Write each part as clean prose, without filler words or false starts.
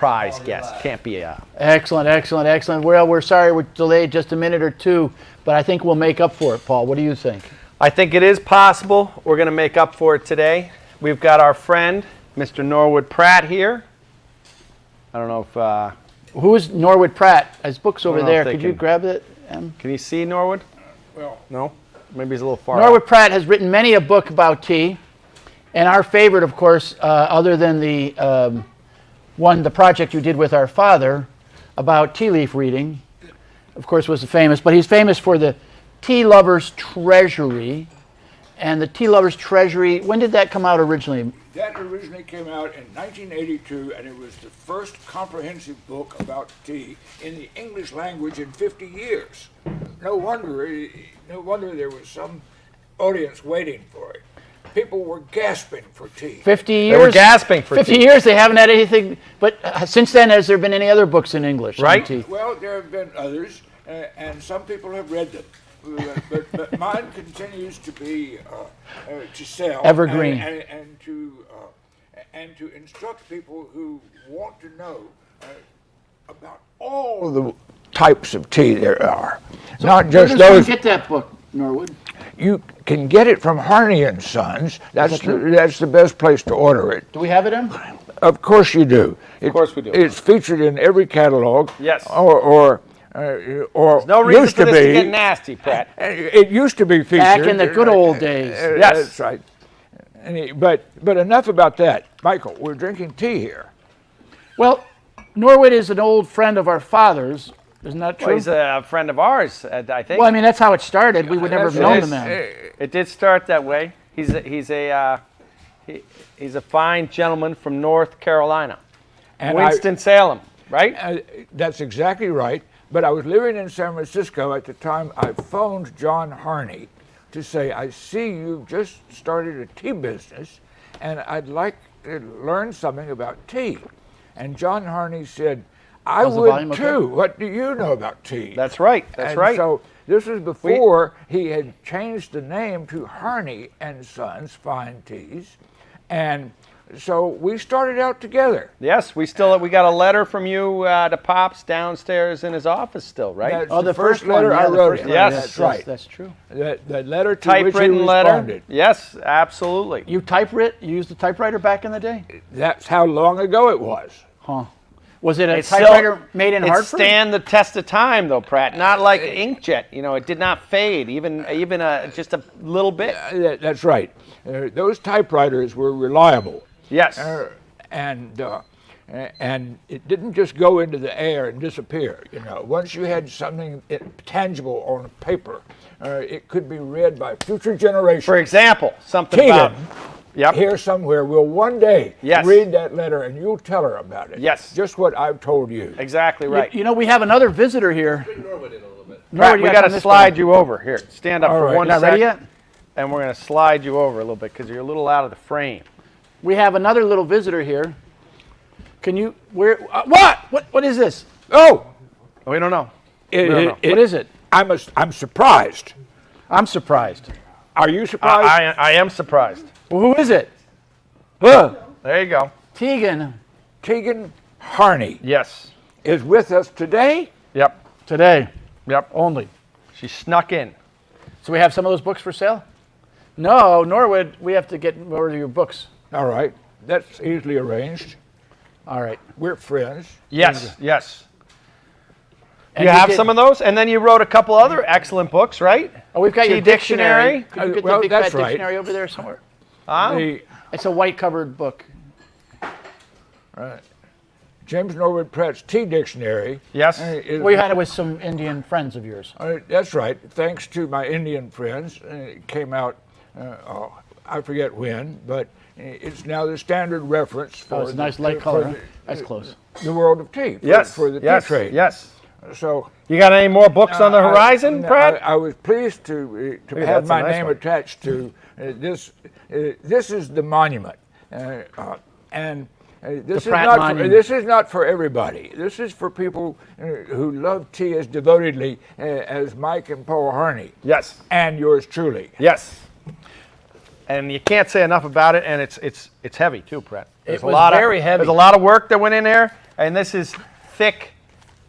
surprise guest. Can't be a... Excellent, excellent, excellent. Well, we're sorry we're delayed just a minute or two, but I think we'll make up for it, Paul. What do you think? I think it is possible. We're going to make up for it today. We've got our friend, Mr. Norwood Pratt here. I don't know if... Who is Norwood Pratt? His book's over there. Could you can. grab it? Can you see Norwood? Well, No? Maybe he's a little far Norwood out. Pratt has written many a book about tea, and our favorite, of course, other than the the project you did with our father about tea leaf reading, of course, was famous. But he's famous for the Tea Lovers Treasury, and the Tea Lovers Treasury. When did that come out originally? that originally came out in 1982, and it was the first comprehensive book about tea in the English language in 50 years. No wonder there was some audience waiting for it. People were gasping for tea. 50 years? They were gasping for 50 tea. years, they haven't had anything. But since then, has there been any other books in English on Right. tea? Well, there have been others, and some people have read them. But mine continues to be to sell Evergreen. and to instruct people who want to know about all the types of tea there are, not just Where does one those. get that book, Norwood? You can get it from Harney and Sons. That's true? that's the best place to order it. Do we have it in? Of course you do. Of course we do. It's featured in every catalog. Yes. Or No reason used for to this be. to get nasty, Pratt. It used to be featured. Back in the good old days. Yes. That's right. But enough about that. Michael, we're drinking tea here. Well, Norwood is an old friend of our father's. Isn't that true? Well, he's a friend of ours, I think. Well, I mean, that's how it started. We would never have known the man. It did start that way. He's a fine gentleman from North Carolina, And Winston-Salem, right? That's exactly right. But I was living in San Francisco at the time. I phoned John Harney to say, I see you've just started a tea business, and I'd like to learn something about tea. And John Harney said, I How's the volume would okay? too. What do you know about tea? That's right. That's And right. So this was before he had changed the name to Harney and Sons Fine Teas, and so we started out together. Yes, we got a letter from you to Pops downstairs in his office still, right? That's Oh, the first letter one, I yeah, the wrote first him. letter. Yes. That's right. That's true. The letter to which he Typewritten letter. responded. Yes, absolutely. You used the typewriter back in the day? That's how long ago it was. Huh. Was it a It's typewriter made in it Hartford? stand the test of time, though, Pratt. Not like inkjet. You know, it did not fade, even just a little bit. That's right. Those typewriters were reliable. Yes. And it didn't just go into the air and disappear. You know, once you had something tangible on paper, it could be read by future generations. For example, something Tegan, about. Yep. here somewhere, will one day Yes. read that letter, and you'll tell her about it. Yes. Just what I've told you. Exactly right. You know, we have another visitor here. Pratt, you we gotta got come to this slide way. you over. Here, stand up All for right. one Not second. ready yet? And we're going to slide you over a little bit because you're a little out of the frame. We have another little visitor here. Can you, what is this? Oh, We don't know. it, don't know. What is it? I'm surprised. I'm surprised. Are you surprised? I am surprised. Well, who is it? There you go. Tegan. Tegan Harney Yes. is with us today. Yep. Today. Yep. Only. She snuck in. So we have some of those books for sale? No, Norwood, we have to get more of your books. All right, that's easily arranged. All right. We're friends. Yes. Yes. And You have did- some of those, and then you wrote a couple other excellent books, right? Oh, we've got Tea your dictionary. Dictionary. Could you get Well, the big that's fat right. dictionary over there somewhere? The, It's a white covered book. James Norwood Pratt's Tea Dictionary. Yes. Is, We had it with some Indian friends of yours. that's right. Thanks to my Indian friends, it came out. I forget when, but it's now the standard reference for. Oh, it's a nice light color. Huh? That's close. The world of tea. For the yes. tea trade. Yes. So. You got any more books on the horizon, Pratt? I was pleased to have that's a my nice name one. attached to this. This is the monument, and this is Pratt not. Monument. This is not for everybody. This is for people who love tea as devotedly as Mike and Paul Harney, Yes. and yours truly. Yes. and you can't say enough about it. And it's heavy too, Brett. It was very heavy. There's a lot of work that went in there, and this is thick,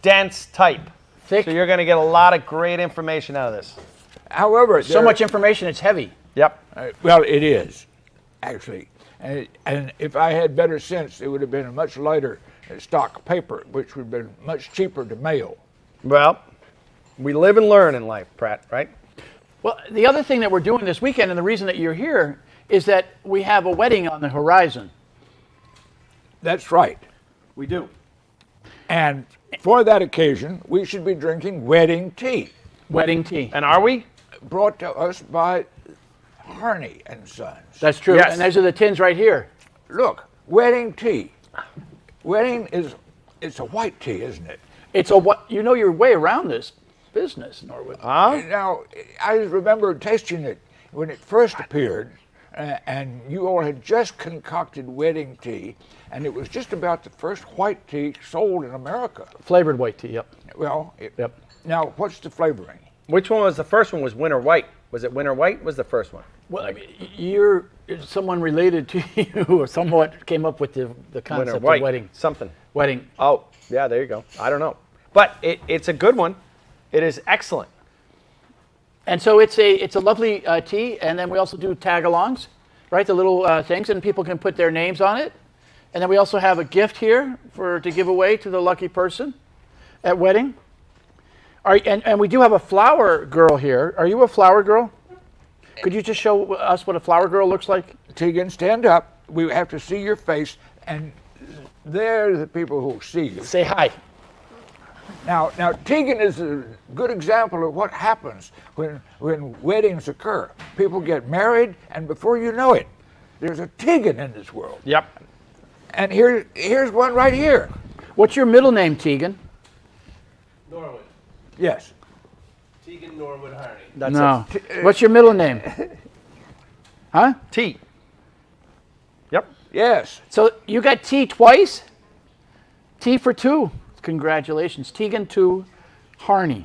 dense type. Thick. So you're going to get a lot of great information out of this. However, So much information, it's heavy. Yep. Well, it is, actually. And if I had better sense, it would have been a much lighter stock paper, which would have been much cheaper to mail. Well, we live and learn in life, Pratt, right? Well, the other thing that we're doing this weekend, and the reason that you're here, is that we have a wedding on the horizon. That's right. We do. And for that occasion, we should be drinking wedding tea, Wedding tea. And are we? brought to us by Harney and Sons. That's true. Yes. And those are the tins right here. Look, wedding tea. Wedding it's a white tea, isn't it? It's a what? You know your way around this business, Norwood. Now, I remember tasting it when it first appeared, and you all had just concocted wedding tea, and it was just about the first white tea sold in America. Flavored white tea. Yep. Well, Yep. now what's the flavoring? Which one was the first one? Was Winter White? Was it Winter White? Was the first one? Well, I mean, you're someone related to you, or somewhat came up with the concept Winter of White. wedding. Something. Wedding. Oh, yeah. There you go. I don't know, but it's a good one. It is excellent. And so it's a lovely tea, and then we also do tag-alongs, right? The little things, and people can put their names on it. And then we also have a gift here to give away to the lucky person at wedding. And we do have a flower girl here. Are you a flower girl? Could you just show us what a flower girl looks like? Tegan, stand up. We have to see your face, and they're the people who see you. Say hi. Now, Tegan is a good example of what happens when weddings occur. People get married, and before you know it, there's a Tegan in this world. Yep. And here's one right here. What's your middle name, Tegan? Norwood. Yes. Tegan Norwood Harney. That's No. What's your middle name? Huh? it. T. Yep. Yes. So you got T twice? T for two. Congratulations. Tegan 2 Harney.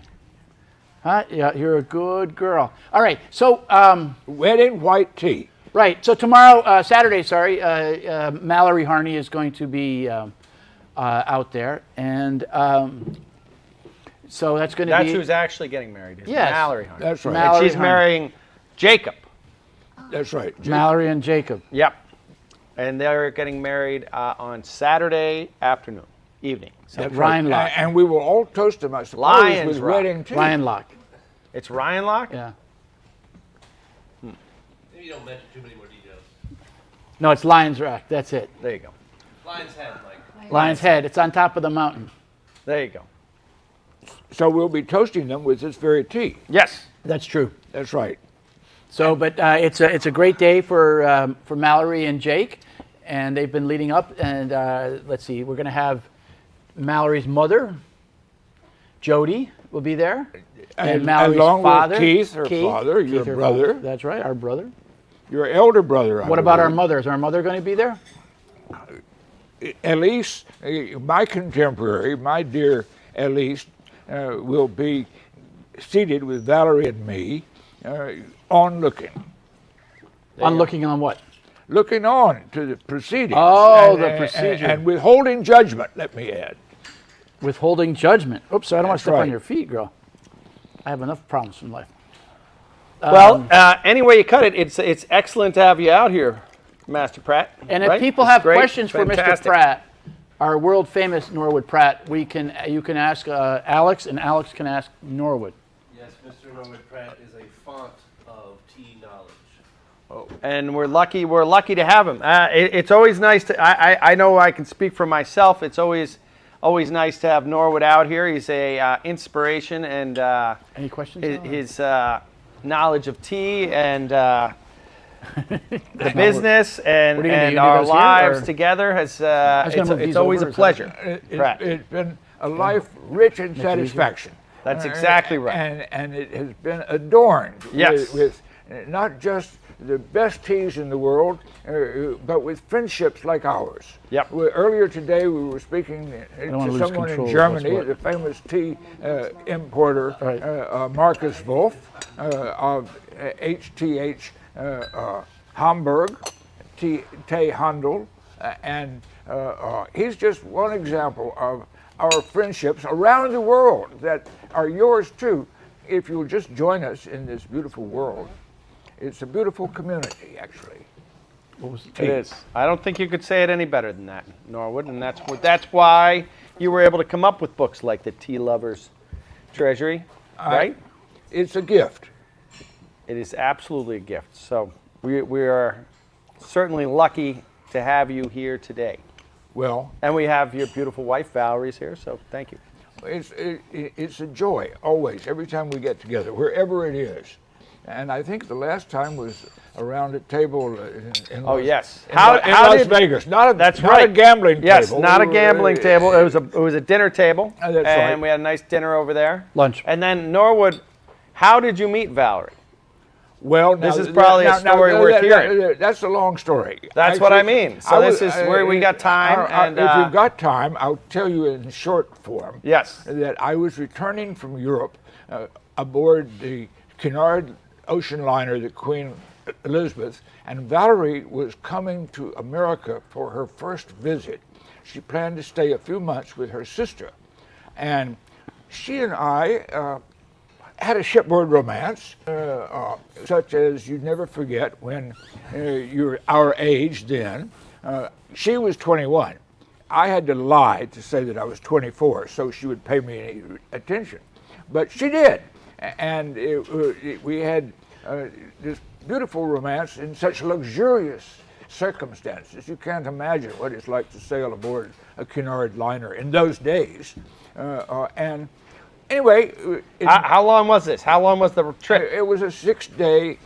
Huh? Yeah, you're a good girl. All right. So, Wedding white tea. right. So tomorrow, Saturday, sorry, Mallory Harney is going to be out there. And so that's going to That's be. who's actually getting married. Is Yes. Mallory Harney. That's right. Mallory And she's Harney. marrying Jacob. That's right. Mallory and Jacob. Yep. And they're getting married on Saturday evening. So That's Ryan right. Locke. And we will all toast them, I suppose, Lions with Rock. wedding tea. Ryan Locke. it's Ryan Locke? Yeah. Maybe you don't mention too many more details. No, it's Lions Rock. That's it. There you go. Lion's Head, like. Lion's Head. It's on top of the mountain. There you go. So we'll be toasting them with this very tea. Yes. That's true. That's right. So, but it's a great day for Mallory and Jake, and they've been leading up. And let's see, we're going to have Mallory's mother, Jody, will be there, And Mallory's along with father, Keith, her father, your her brother. father. That's right, our brother. Your elder brother. I What about our believe. mother? Is our mother going to be there? Elise, my contemporary, my dear Elise, will be seated with Valerie and me on looking. On looking on what? Looking on to the proceedings. Oh, the procedure. And withholding judgment, let me add. Withholding judgment. Oops, I don't want That's to step on right. your feet, girl. I have enough problems in life. Well, any way you cut it, it's excellent to have you out here, Master Pratt. And if right? people It's have great. questions for Mr. Fantastic. Pratt, our world famous Norwood Pratt, you can ask Alex, and Alex can ask Norwood. Yes, Mr. Norwood Pratt is a font of tea knowledge. And we're lucky to have him. It's always nice to. I know I can speak for myself. It's always nice to have Norwood out here. He's a inspiration, and Any questions? his knowledge of tea and the business and, What are you gonna do, and you our do those here, lives or- together has. gonna move It's these always over, a is that- pleasure. Pratt. It's been a life rich in easier. satisfaction. That's exactly right. And it has been adorned Yes. with not just the best teas in the world, but with friendships like ours. Yep. Earlier today, we were speaking don't wanna to lose someone control in of what's Germany, what. the famous tea importer, Right. Marcus Wolf of HTH Hamburg, Tay Handel, and he's just one example of our friendships around the world that are yours too, if you'll just join us in this beautiful world. It's a beautiful community, actually. It is. I don't think you could say it any better than that, Norwood, and that's why you were able to come up with books like the Tea Lovers Treasury, right? It's a gift. It is absolutely a gift. So we are certainly lucky to have you here today. Well, And we have your beautiful wife, Valerie's here, so thank you. it's a joy, always, every time we get together, wherever it is. And I think the last time was around a table in Oh, yes. Las Vegas. That's not right. a gambling table. Yes, not a gambling table. It was a dinner table, That's and right. we had a nice dinner over there. Lunch. And then Norwood, how did you meet Valerie? Well, This is probably a story worth hearing. That's a long story. That's what I Actually, mean. So this is where we got time, and if you've got time, I'll tell you in short form. yes, That I was returning from Europe aboard the Cunard ocean liner, the Queen Elizabeth, and Valerie was coming to America for her first visit. She planned to stay a few months with her sister, and she and I had a shipboard romance, such as you'd never forget when you're our age then. She was 21. I had to lie to say that I was 24 so she would pay me any attention. But she did. And we had this beautiful romance in such luxurious circumstances. You can't imagine what it's like to sail aboard a Cunard liner in those days. And anyway, how long was this? How long was the trip? it was a 6-day,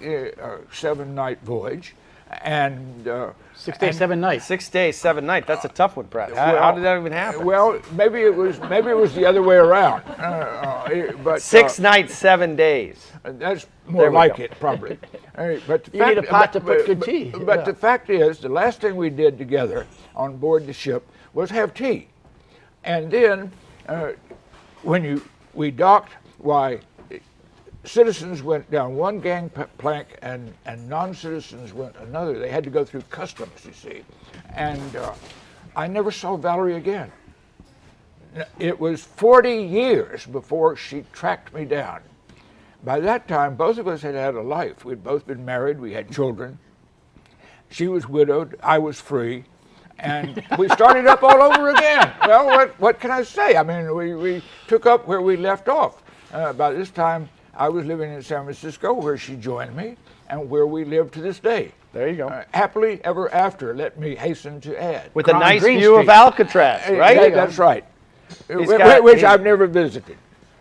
7-night voyage, and 6 days, 7 nights. 6 days, 7 nights. That's a tough one, Brad. How did that even happen? Well, maybe it was the other way around. But 6 nights, 7 days. that's There more we like go. it, probably. But the You need a pot to put good tea. But Yeah. the fact is, the last thing we did together on board the ship was have tea, and then when we docked, why citizens went down one gangplank and non-citizens went another. They had to go through customs, you see, and I never saw Valerie again. It was 40 years before she tracked me down. By that time, both of us had had a life. We'd both been married. We had children. She was widowed. I was free. And we started up all over again. Well, what can I say? I mean, we took up where we left off. By this time, I was living in San Francisco, where she joined me, and where we live to this day. There you go. Happily ever after, let me hasten to add. With a on nice Green view of Street. Alcatraz, right? That's right. got- Which I've never visited.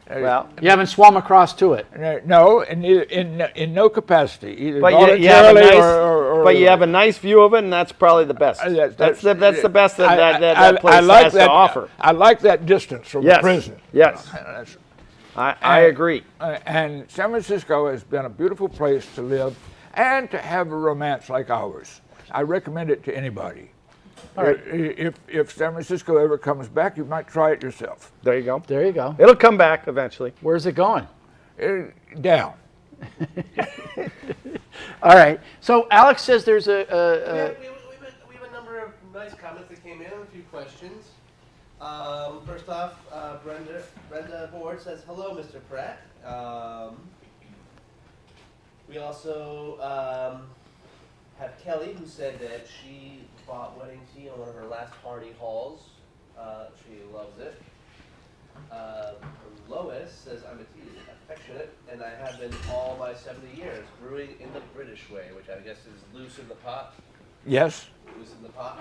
Well, You haven't swum across to it. No, in no capacity, either but voluntarily you have a nice, or but you have a nice view of it, and that's probably the best. That's the best that place I like has that, to offer. I like that distance from Yes. the prison. Yes. That's- I agree. And San Francisco has been a beautiful place to live and to have a romance like ours. I recommend it to anybody. If San Francisco ever comes back, you might try it yourself. There you go. There you go. It'll come back eventually. Where's it going? Down. All right. So Alex says there's We have a number of nice comments that came in, a few questions. First off, Brenda Board says, hello, Mr. Pratt. We also have Kelly, who said that she bought wedding tea on one of her last party hauls. She loves it. Lois says, I'm a tea affectionate, and I have been all my 70 years, brewing in the British way, which I guess is loose in the pot. Yes. Loose in the pot.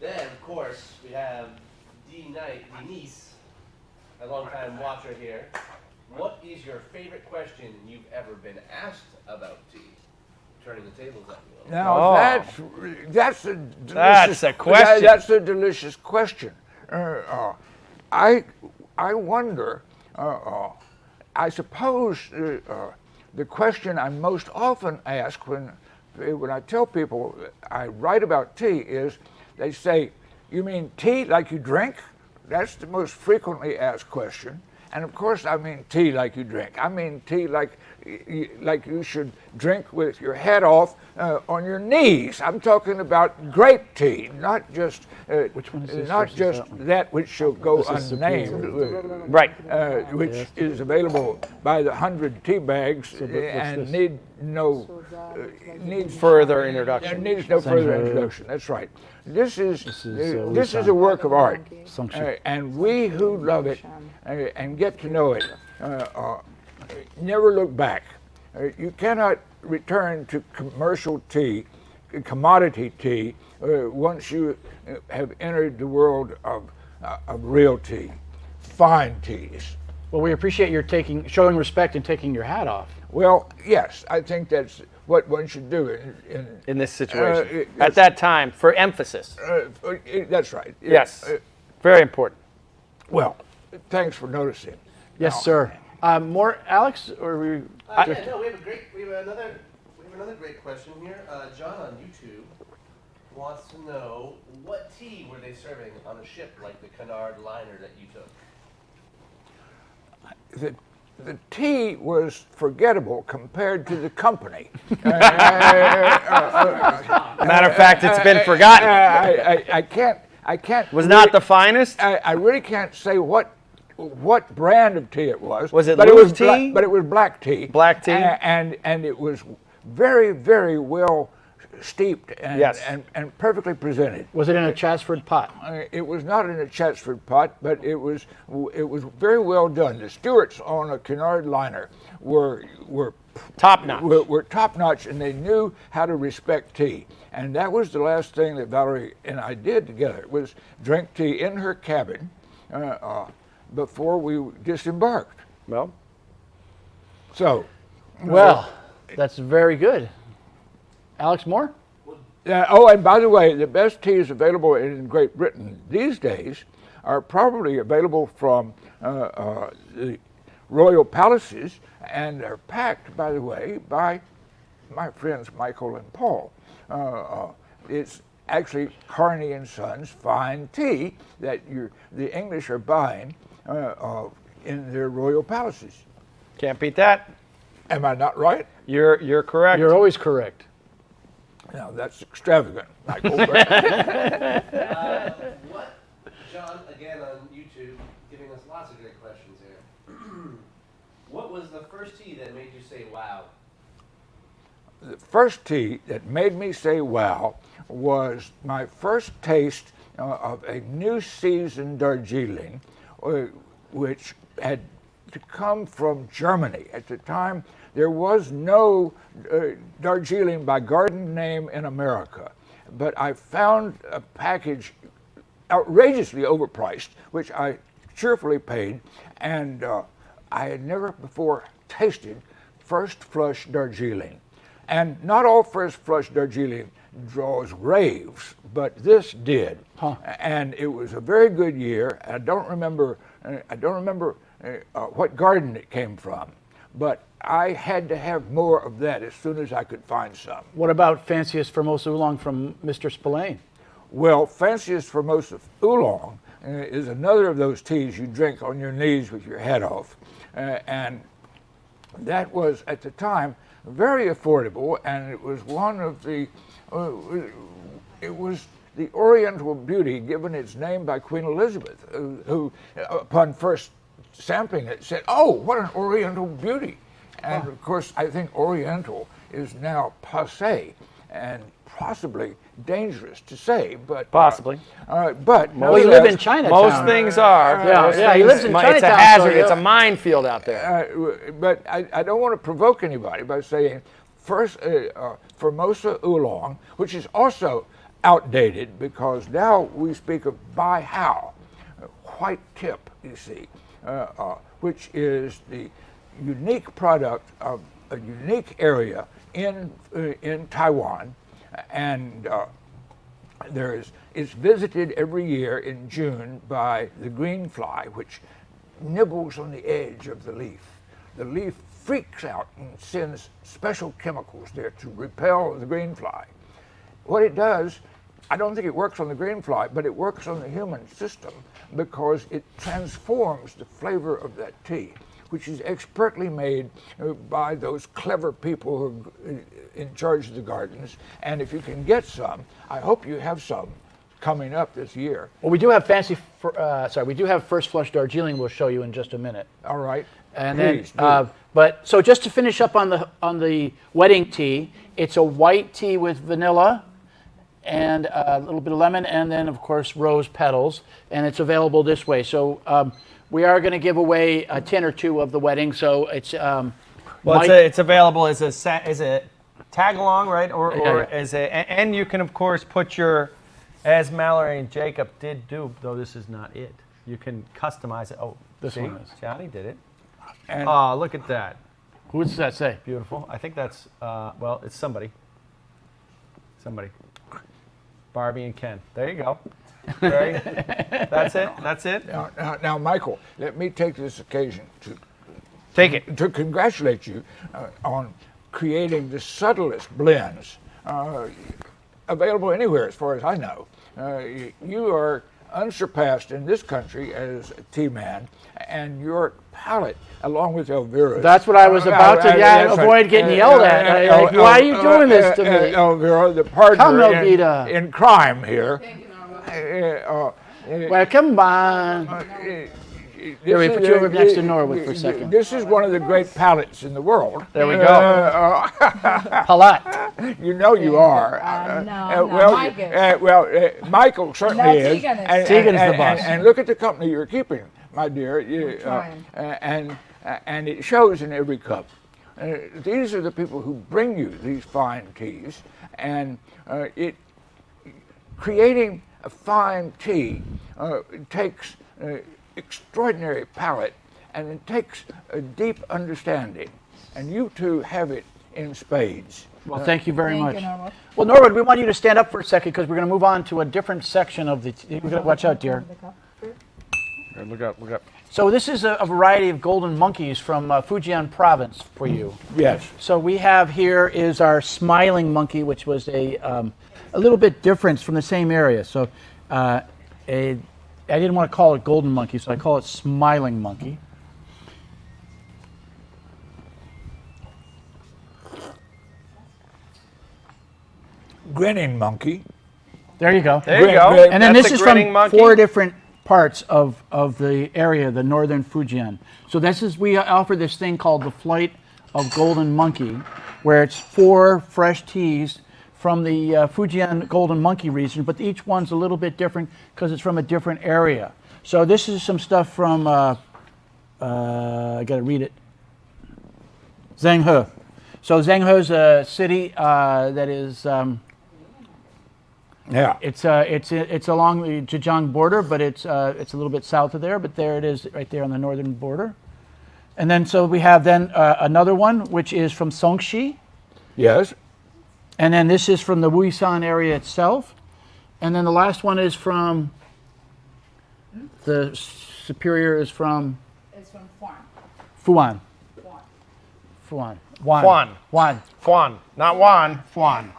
Then, of course, we have Denise, a long-time watcher here. What is your favorite question you've ever been asked about tea? Turning the tables at you. Now Oh. that's a delicious, That's a question. That's a delicious question. I wonder. I suppose the question I'm most often asked when I tell people I write about tea is, they say, "You mean tea like you drink?" That's the most frequently asked question. And of course, I mean tea like you drink. I mean tea like you should drink with your head off on your knees. I'm talking about grape tea, not just Which one is this not versus just that one? that which shall go This is unnamed, Right. which is available by the 100 tea bags what's and this? needs Further introduction. needs no further Same. introduction. That's right. This is Wu this is Shan. a work of art, Sumption. and we who love it and get to know it never look back. You cannot return to commercial tea, commodity tea, once you have entered the world of real tea, fine teas. Well, we appreciate your showing respect and taking your hat off. Well, yes, I think that's what one should do In this situation. yes. At that time, for emphasis. that's right. Yes. Very important. Well, thanks for noticing. Yes, Now, sir. More, Alex, or we? Yeah, no, we have another great question here. John on YouTube wants to know what tea were they serving on a ship like the Cunard liner that you took? The tea was forgettable compared to the company. Matter of fact, it's been forgotten. I can't. Was not the finest? I really can't say what brand of tea it was. Was it but loose was tea? but it was black tea. Black tea? And it was very, very well steeped and, Yes. and perfectly presented. Was it in a Chasford pot? It was not in a Chatsford pot, but it was very well done. The stewards on a Cunard liner were Top notch. were top notch, and they knew how to respect tea. And that was the last thing that Valerie and I did together, was drink tea in her cabin before we disembarked. Well, So, Well, that's very good. Alex Moore? oh, and by the way, the best teas available in Great Britain these days are probably available from the royal palaces, and are packed, by the way, by my friends Michael and Paul. It's actually Carney and Sons fine tea that the English are buying in their royal palaces. can't beat that. Am I not right? You're correct. You're always correct. Now that's extravagant, Michael. but- What, John, again on YouTube, giving us lots of great questions here. What was the first tea that made you say wow? The first tea that made me say wow was my first taste of a new season Darjeeling, which had to come from Germany. At the time, there was no Darjeeling by garden name in America, but I found a package outrageously overpriced, which I cheerfully paid, and I had never before tasted first flush Darjeeling. And not all first flush Darjeeling draws raves, but this did. Huh. And it was a very good year. I don't remember what garden it came from, but I had to have more of that as soon as I could find some. What about Fanciest Formosa Oolong from Mr. Spillane? Well, Fanciest Formosa Oolong is another of those teas you drink on your knees with your head off. And that was, at the time, very affordable, and it was one of the, it was the Oriental beauty given its name by Queen Elizabeth, who upon first sampling it, said, "Oh, what an Oriental beauty!" And of course, I think Oriental is now passé and possibly dangerous to say, but Possibly. but Well, you live in Chinatown. Most things are. Yeah, Most yeah, he things- lives in It's a Chinatown, hazard. so It's a yeah. minefield out there. but I don't want to provoke anybody by saying first Formosa Oolong, which is also outdated because now we speak of Bai Hao, white tip, you see, which is the unique product of a unique area in Taiwan, and it's visited every year in June by the green fly, which nibbles on the edge of the leaf. The leaf freaks out and sends special chemicals there to repel the green fly. What it does, I don't think it works on the green fly, but it works on the human system because it transforms the flavor of that tea, which is expertly made by those clever people who are in charge of the gardens. And if you can get some, I hope you have some coming up this year. Well, we do have we do have first flush Darjeeling. We'll show you in just a minute. All right. And Please then, do. but so just to finish up on the wedding tea, it's a white tea with vanilla and a little bit of lemon, and then of course rose petals, and it's available this way. So we are going to give away a tin or two of the wedding. So it's Well, it's available as a tag along, right? Or Yeah. as and you can of course put your, as Mallory and Jacob did do, though this is not it. You can customize it. Oh, This see? one is. Johnny did it. And Oh, look at that. Who does that say? Beautiful. I think that's, well, it's somebody. Somebody. Barbie and Ken. There you go. That's it. That's it. now, Michael, let me take this occasion Take it. to congratulate you on creating the subtlest blends available anywhere, as far as I know. You are unsurpassed in this country as a tea man, and your palate, along with Elvira's. That's what I was about to avoid getting yelled at. Like, why are you doing this to me? Elvira, the Come, partner Elvira. in crime here. Well, come on. Here, we put you over next to Norwood for a second. This is one of the great palates in the world. There we go. Palat. You know you are. Michael certainly No, is. Tegan is. And- Tegan's and- the boss. And look at the company you're keeping, my dear. trying. And it shows in every cup. These are the people who bring you these fine teas, and creating a fine tea takes extraordinary palate, and it takes a deep understanding, and you two have it in spades. Well, thank you very Thank much. you, Norwood. Well, Norwood, we want you to stand up for a second because we're going to move on to a different section of the. We're going to watch out, dear. Look up. Look up. So this is a variety of golden monkeys from Fujian province for you. Yes. So we have here is our smiling monkey, which was a little bit different from the same area. So I didn't want to call it golden monkey, so I call it smiling monkey. Grinning monkey. There you go. There you Grin- go. grin- And then That's this a is from grinning monkey. 4 different parts of the area, the northern Fujian. So we offer this thing called the Flight of Golden Monkey, where it's 4 fresh teas from the Fujian Golden Monkey region, but each one's a little bit different because it's from a different area. So this is some stuff from, I got to read it, Zhenghe. So Zhenghe is a city that is... Yeah. It's along the Zhejiang border, but it's a little bit south of there. But there it is, right there on the northern border. And then so we have then another one, which is from Songxi, Yes. and then this is from the Wuisan area itself, and then the last one is from the superior is from It's from Farm. Fuan. Farm. Fuan. Juan. Juan, not Juan. Fuan.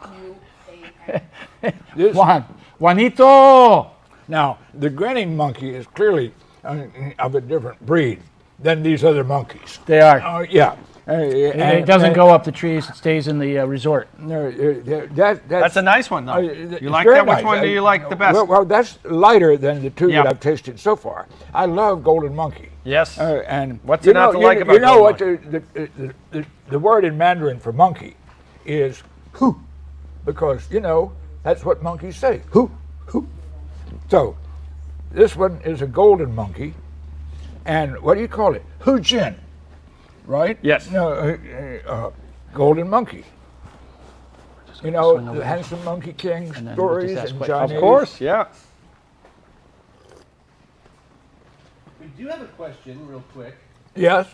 This, Juan. Juanito. now, the grinning monkey is clearly of a different breed than these other monkeys. They are. Yeah. It doesn't go up the trees. It stays in the resort. That's a nice one, though. it's You like very that? Which nice. one do you like the best? Well, that's lighter than the 2 Yeah. that I've tasted so far. I love golden monkey. Yes. And What's you it not know, to like about you know golden what the word in Mandarin for monkey is hu, because that's what monkeys say, hu, hu. So this one is a golden monkey, and what do you call it? Hu Jin, right? Yes. Golden monkey. swing The over Handsome Monkey King And then we'll stories just ask and questions. Chinese. Of course, yeah. We do have a question, real quick, Yes.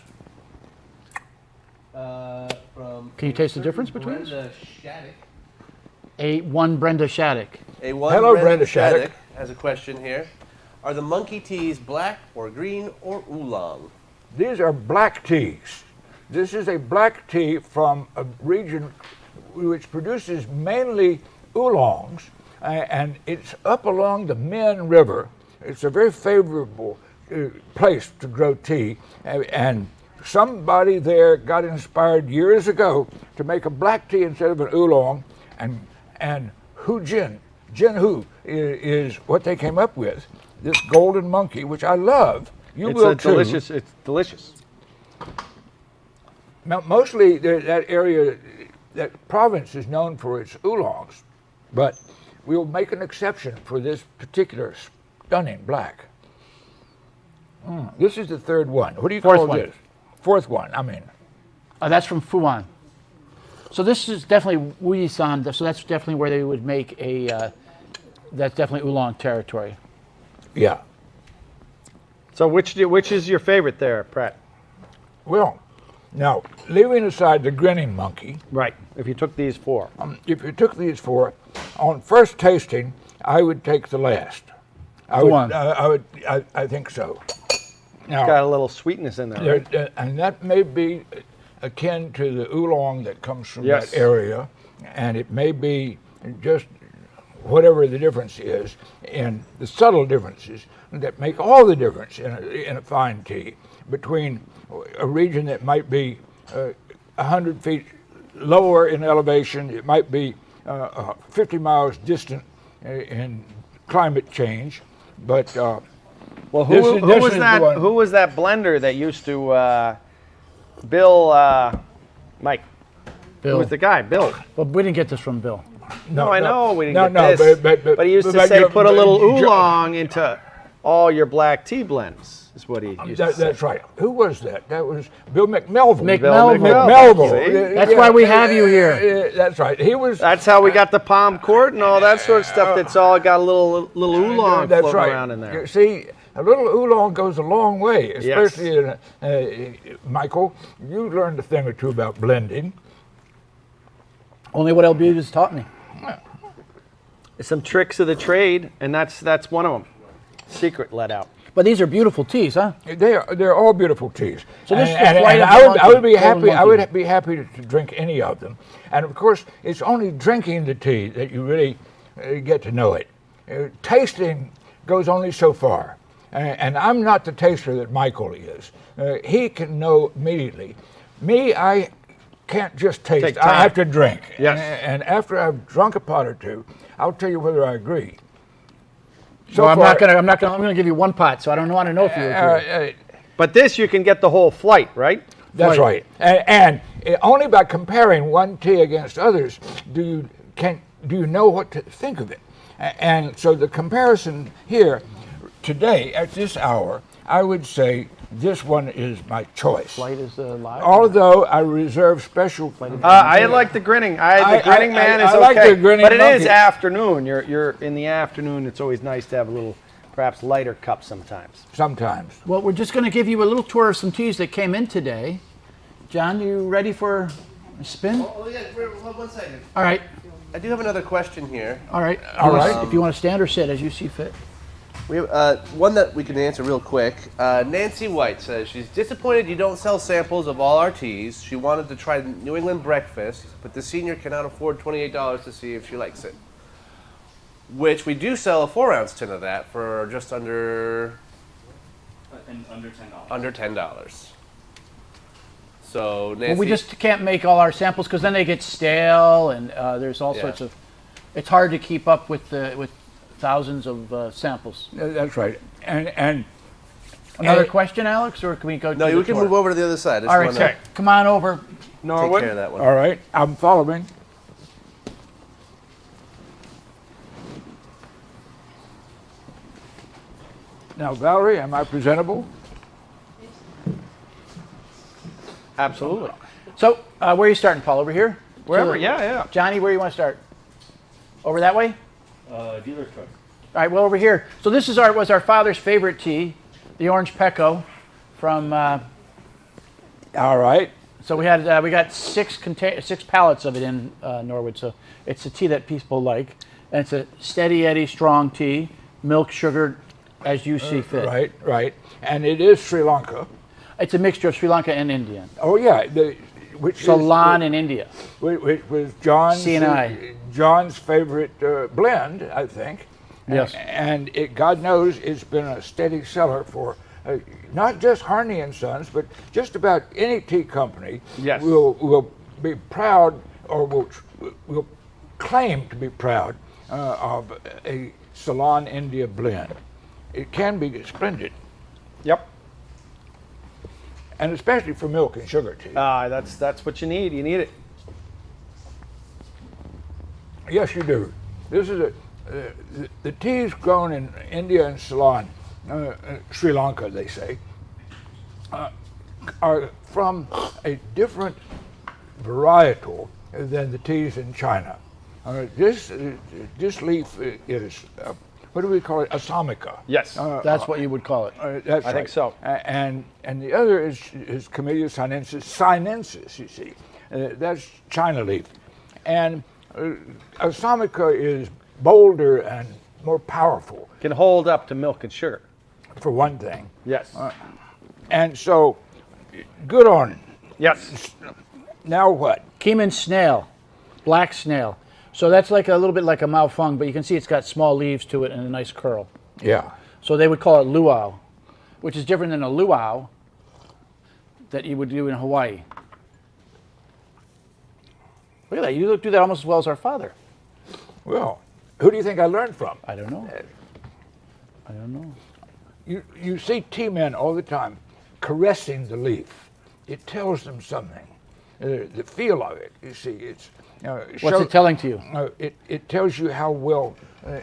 from. Can you taste the a certain difference between us? Brenda Shattuck. One Brenda Shattuck. Hello, Brenda Shattuck. has a question here. Are the monkey teas black or green or oolong? These are black teas. This is a black tea from a region which produces mainly oolongs, and it's up along the Min River it's a very favorable place to grow tea, and somebody there got inspired years ago to make a black tea instead of an oolong, and Hu Jin Hu is what they came up with. This golden monkey, which I love. You It's will a too. delicious. It's delicious. Mostly that area, that province is known for its oolongs, but we'll make an exception for this particular stunning black. This is the third one. What do you Fourth call one. this? Fourth one, I mean. That's from Fuan. So this is definitely Wuyisan, so that's definitely where they would make a, that's definitely oolong territory. Yeah. So which is your favorite there, Pratt? Well, now, leaving aside the grinning monkey, Right. If you took these four. if you took these four, on first tasting, I would take the last. Fuan. I think so. Now, Got a little sweetness in there. Right? and that may be akin to the oolong that comes from Yes. that area, and it may be just whatever the difference is, in the subtle differences that make all the difference in a fine tea between a region that might be 100 feet lower in elevation, it might be 50 miles distant in climate change, but Well, This who is- this was is the that? one. Who was that blender that used to Bill? Mike. Who Bill. was the guy? Bill. But we didn't get this from Bill. No, I know we didn't get this. But he used to but say, you- put a little but you- oolong into all your black tea blends. Is what he used to say. That's right. Who was that? That was Bill McMelville. McMelville. McMelville. See? That's why we have you here. That's right. He was. That's how we got the palm court and all that sort of stuff. That's all got a little oolong That's floating right. around in there. You see, a little oolong goes a long way, especially in Michael. You learned a thing or two about blending. Only what LB just taught me. Some tricks of the trade, and that's one of them. Secret let out. But these are beautiful teas, huh? They're all beautiful teas. So this is the and flight of I the would monkey, be golden happy. I monkey. would be happy to drink any of them. And of course, it's only drinking the tea that you really get to know it. Tasting goes only so far. And I'm not the taster that Michael is. He can know immediately. Me, I can't just taste. Take I time. have to drink. Yes. And after I've drunk a pot or two, I'll tell you whether I agree. So I'm gonna give you one pot, so I don't want to know if you agree. But this, you can get the whole flight, right? That's right. And only by comparing one tea against others do you know what to think of it. And so the comparison here today at this hour, I would say this one is my choice. Flight is live. Although I reserve special. I like the grinning. The grinning man is I like okay. the grinning but it is monkey. afternoon. You're in the afternoon. It's always nice to have a little, perhaps lighter cup sometimes. Sometimes. Well, we're just going to give you a little tour of some teas that came in today. John, you ready for a spin? Oh, yeah, one second. All right. I do have another question here. All right. All right. If you want to stand or sit as you see fit. We have one that we can answer real quick. Nancy White says she's disappointed you don't sell samples of all our teas. She wanted to try New England breakfast, but the senior cannot afford $28 to see if she likes it. Which we do sell a 4-ounce tin of that for just under under $10. So Nancy, Well, we just can't make all our samples because then they get stale, and there's all Yeah. sorts of. It's hard to keep up with thousands of samples. That's right. And Another question, Alex, or can we go? no, to the we can tour? move over to the other side. I just All right, wanna sir. Come on over. take Norwood. care of that one. all right, I'm following. Now, Valerie, am I presentable? Absolutely. So, where are you starting, Paul? Over here? Wherever. So, Yeah. Johnny, where do you want to start? Over that way? Dealer's choice. All right, well, over here. So this is was our father's favorite tea, the Orange Pecco from. All right. So we got six pallets of it in Norwood. So it's a tea that people like, and it's a steady Eddie strong tea, milk sugared as you see fit. Right. And it is Sri Lanka. It's a mixture of Sri Lanka and Indian. Oh, yeah. Which Ceylon is, in India. which was John's C&I. John's favorite blend, I think. Yes. And God knows it's been a steady seller for not just Harney and Sons, but just about any tea company Yes. will be proud or will claim to be proud of a Ceylon India blend. It can be splendid, Yep. and especially for milk and sugar tea. That's what you need. You need it. Yes, you do. This is the teas grown in India and Ceylon, Sri Lanka, they say, are from a different varietal than the teas in China. This leaf is what do we call it? Assamica. Yes. That's what you would call it. That's I think right. so. And the other is Camellia sinensis. You see, that's China leaf, and Assamica is bolder and more powerful, Can hold up to milk and sugar. for one thing. Yes. And so, good on. Yes. Now what? Keeman snail, black snail. So that's like a little bit like a Maofeng, but you can see it's got small leaves to it and a nice curl. Yeah. So they would call it luau, which is different than a luau that you would do in Hawaii. Look at that. You do that almost as well as our father. Well, who do you think I learned from? I don't know. I don't know. You see tea men all the time caressing the leaf. It tells them something. The feel of it. You see, it's. What's it telling to you? It tells you how well Oh,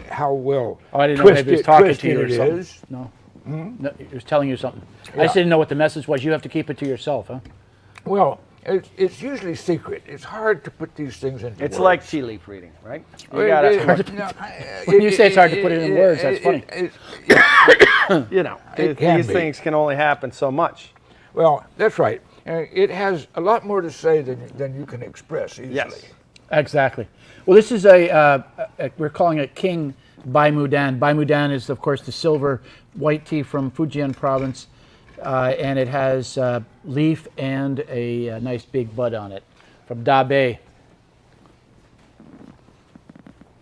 I didn't know maybe he was talking to you or twisted it something. is. No. No, he was telling you something. I Yeah. just didn't know what the message was. You have to keep it to yourself, huh? Well, it's usually secret. It's hard to put these things into It's words. like tea leaf reading, right? You It gotta, is. When you say it's hard to put it in words, that's funny. you know, It can these be. things can only happen so much. Well, that's right. It has a lot more to say than you can express easily. Yes. Exactly. Well, this is we're calling it King Bai Mudan. Bai Mudan is, of course, the silver white tea from Fujian province, and it has leaf and a nice big bud on it from Da Bei.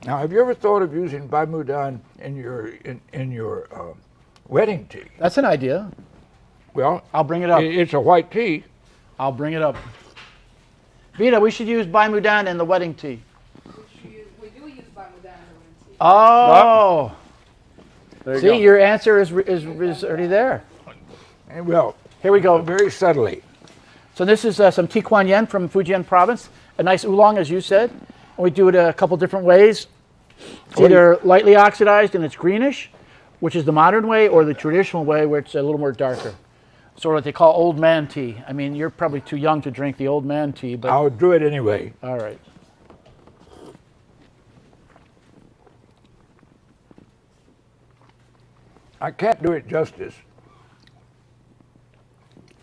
Now, have you ever thought of using Bai Mudan in your wedding tea? That's an idea. Well, I'll bring it up. It's a white tea. I'll bring it up. Vita, we should use Bai Mudan in the wedding tea. We do use Bangladesh tea. Oh, There you see, go. your answer is already there. Well, Here we go. very subtly. So this is some Tea Kuan Yen from Fujian province, a nice oolong, as you said. And we do it a couple different ways. It's either lightly oxidized and it's greenish, which is the modern way, or the traditional way, where it's a little more darker. Sort of what they call old man tea. I mean, you're probably too young to drink the old man tea, but I'll do it anyway. all right. I can't do it justice.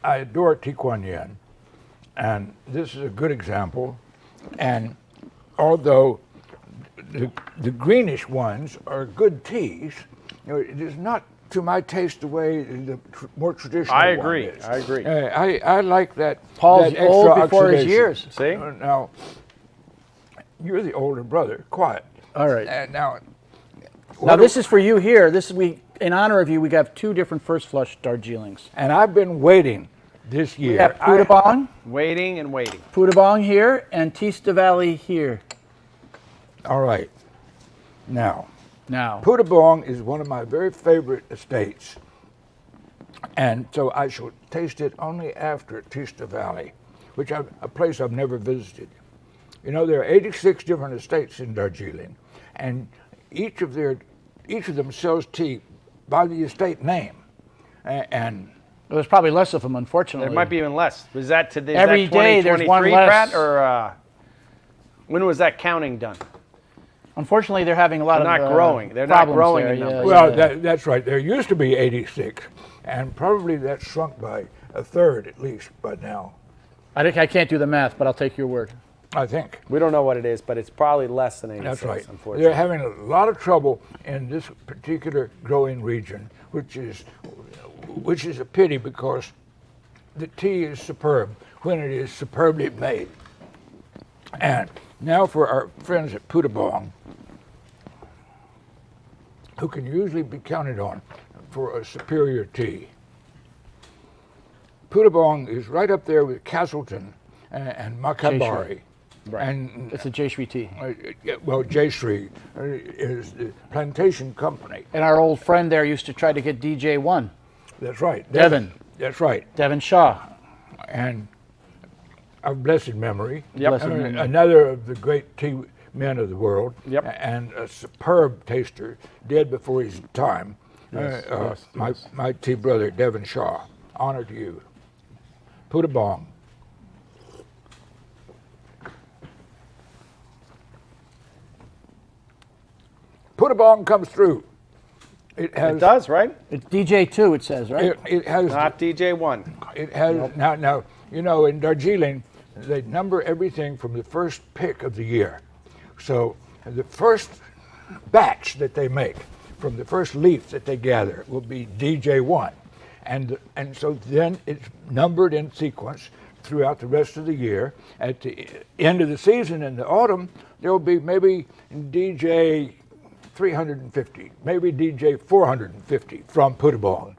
I adore Tea Kuan Yin, and this is a good example. And although the greenish ones are good teas, it is not to my taste the way the more traditional I one agree. is. I agree. I like that. Paul's that old extra before his oxidation. years. See? Now, you're the older brother. Quiet. All right. Now, Now this is for you here. This is in honor of you. We got two different first flush Darjeelings. and I've been waiting this year. We have Pudabong, Waiting and waiting. Pudabong here, and Tista Valley here. All right. Now, Now, Pudabong is one of my very favorite estates, and so I shall taste it only after Tista Valley, which is a place I've never visited. You know, there are 86 different estates in Darjeeling, and each of them sells tea by the estate name, and there's probably less of them, unfortunately. There might be even less. Was that today? Every day there's one 2023, less. Pratt, or when was that counting done? Unfortunately, they're having a lot They're of not growing. They're not problems growing there, in yeah, numbers. well, yeah. that's right. There used to be 86, and probably that's shrunk by a third at least by now, I can't do the math, but I'll take your word. I think. We don't know what it is, but it's probably less than 86, That's right. unfortunately. They're having a lot of trouble in this particular growing region, which is a pity because the tea is superb when it is superbly made. And now for our friends at Pudabong. who can usually be counted on for a superior tea. Puttabong is right up there with Castleton and Makabari. And It's a J Shree tea. well, J Shree is the plantation company. And our old friend there used to try to get DJ1, That's right. Devon. That's right. Devon Shaw. And of blessed memory. Yep. Blessed memory. Another of the great tea men of the world. Yep. And a superb taster, dead before his time. Yes, My tea brother, Devon Shaw. Honor to you. Puttabong. Puttabong comes through. It has. It does, right? It's DJ2, it says, right? It has. Not DJ1. It has now. You know, in Darjeeling, they number everything from the first pick of the year. So the first batch that they make from the first leaf that they gather will be DJ1, and so then it's numbered in sequence throughout the rest of the year. At the end of the season in the autumn, there will be maybe DJ 350, maybe DJ 450 from Puttabong.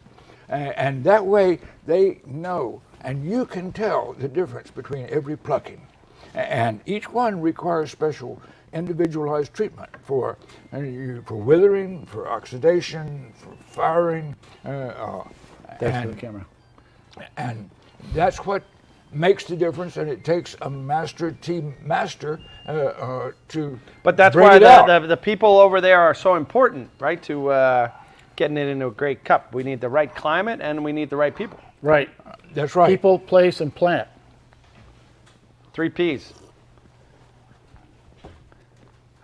And that way they know, and you can tell the difference between every plucking. And each one requires special individualized treatment for withering, for oxidation, for firing. That's for the camera. And that's what makes the difference, and it takes a master tea master to But that's bring why it out. the people over there are so important, right? To getting it into a great cup. We need the right climate and we need the right people. Right. That's right. People, place, and plant. 3 Ps.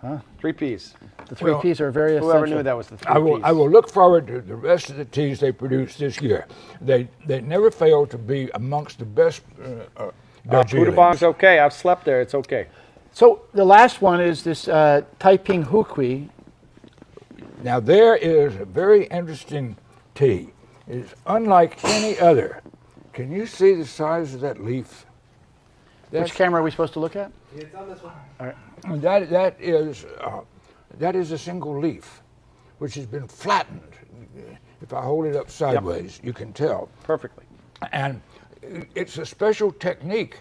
Huh? 3 Ps. The three Well, Ps are very essential. Whoever knew that was the 3 I will, Ps. I will look forward to the rest of the teas they produce this year. They never fail to be amongst the best Darjeelings. Puttabong's okay. I've slept there. It's okay. So the last one is this Taiping Hukui. Now there is a very interesting tea. It's unlike any other. Can you see the size of that leaf? Which camera are we supposed to look at? It's on this one. That is a single leaf, which has been flattened. If I hold it up sideways, you can tell. Perfectly. And it's a special technique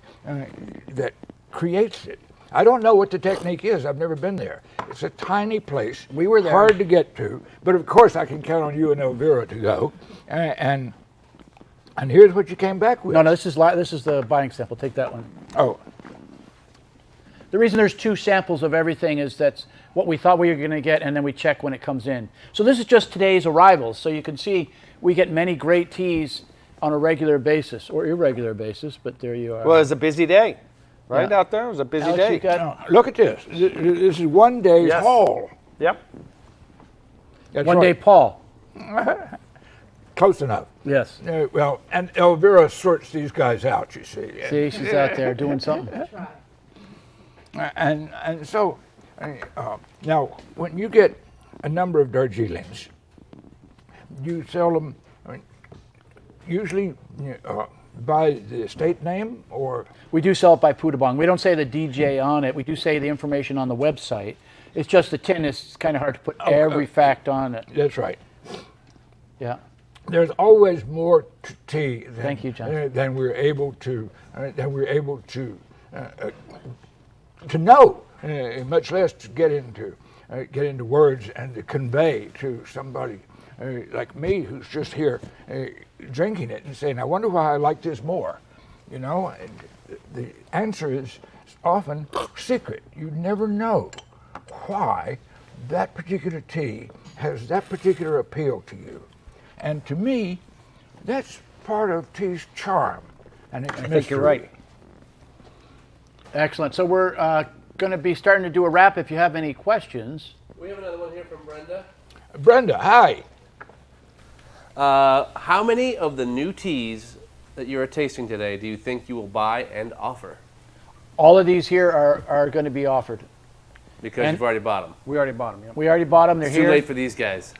that creates it. I don't know what the technique is. I've never been there. It's a tiny place. We were there. Hard to get to. But of course, I can count on you and Elvira to go. And here's what you came back with. No, this is the buying sample. Take that one. Oh, The reason there's 2 samples of everything is that's what we thought we were going to get, and then we check when it comes in. So this is just today's arrivals. So you can see we get many great teas on a regular basis or irregular basis, but there you are. Well, it was a busy day, right Yeah. out there. It was a busy Alex, day. you got now, look at this. This is one day's Yes. haul. Yep. That's one day right. Paul. Close enough. Yes. Well, and Elvira sorts these guys out, you see. See, she's out there doing something. Try. And so, now, when you get a number of Darjeelings, you sell them usually by the estate name, or We do sell it by Puttabong. We don't say the DJ on it. We do say the information on the website. It's just the tin is kind of hard to put every fact on it. that's right. Yeah. There's always more to tea than, Thank you, John. than we're able to know, much less to get into words and to convey to somebody like me who's just here drinking it and saying, I wonder why I like this more. You know, and the answer is often secret. You never know why that particular tea has that particular appeal to you. And to me, that's part of tea's charm and its I think you're right. Excellent. So we're going to be starting to do a wrap. If you have any questions. We have another one here from Brenda. Brenda, hi. How many of the new teas that you are tasting today do you think you will buy and offer? All of these here are going to be offered. Because And- you've already bought them. We already bought them. Yep. We already bought them. They're It's here. too late for these guys.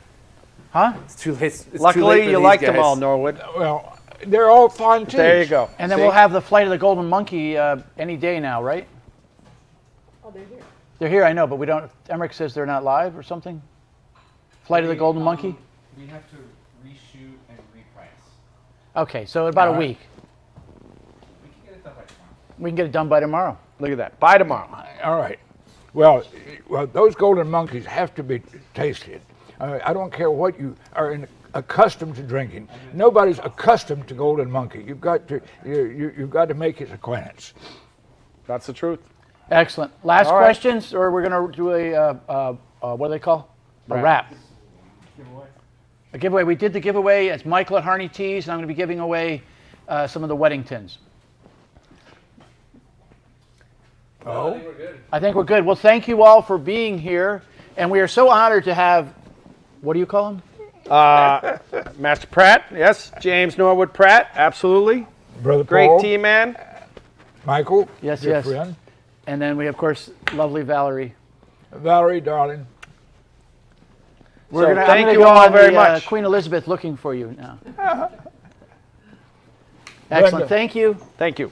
Huh? It's too late. It's too late Luckily, for you these liked them guys. all, Norwood. Well, they're all fine teas. There you go. And then See? we'll have the Flight of the Golden Monkey any day now, right? Oh, they're here. They're here, I know, but we don't. Emmerich says they're not live or something. Flight of the Golden Monkey? We have to reshoot and reprice. Okay, so about a All right. week. We can get it done by tomorrow. We can get it done by tomorrow. Look at that. By tomorrow. All right. Well, those golden monkeys have to be tasted. I don't care what you are accustomed to drinking. Nobody's accustomed to golden monkey. You've got to make his acquaintance. That's the truth. Excellent. Last All right. questions, or we're going to do what do they call? A wrap. A giveaway. We did the giveaway. It's Michael at Harney Teas, and I'm going to be giving away some of the wedding tins. I think we're good. I think we're good. Well, thank you all for being here, and we are so honored to have, what do you call him? Master Pratt, yes. James Norwood Pratt, absolutely. Brother Great Paul, team man. Michael, Yes, your yes. friend. And then we, of course, lovely Valerie. Valerie, darling. So I'm thank gonna you go all on very the, much. Queen Elizabeth looking for you now. Excellent. Brenda. Thank you. Thank you.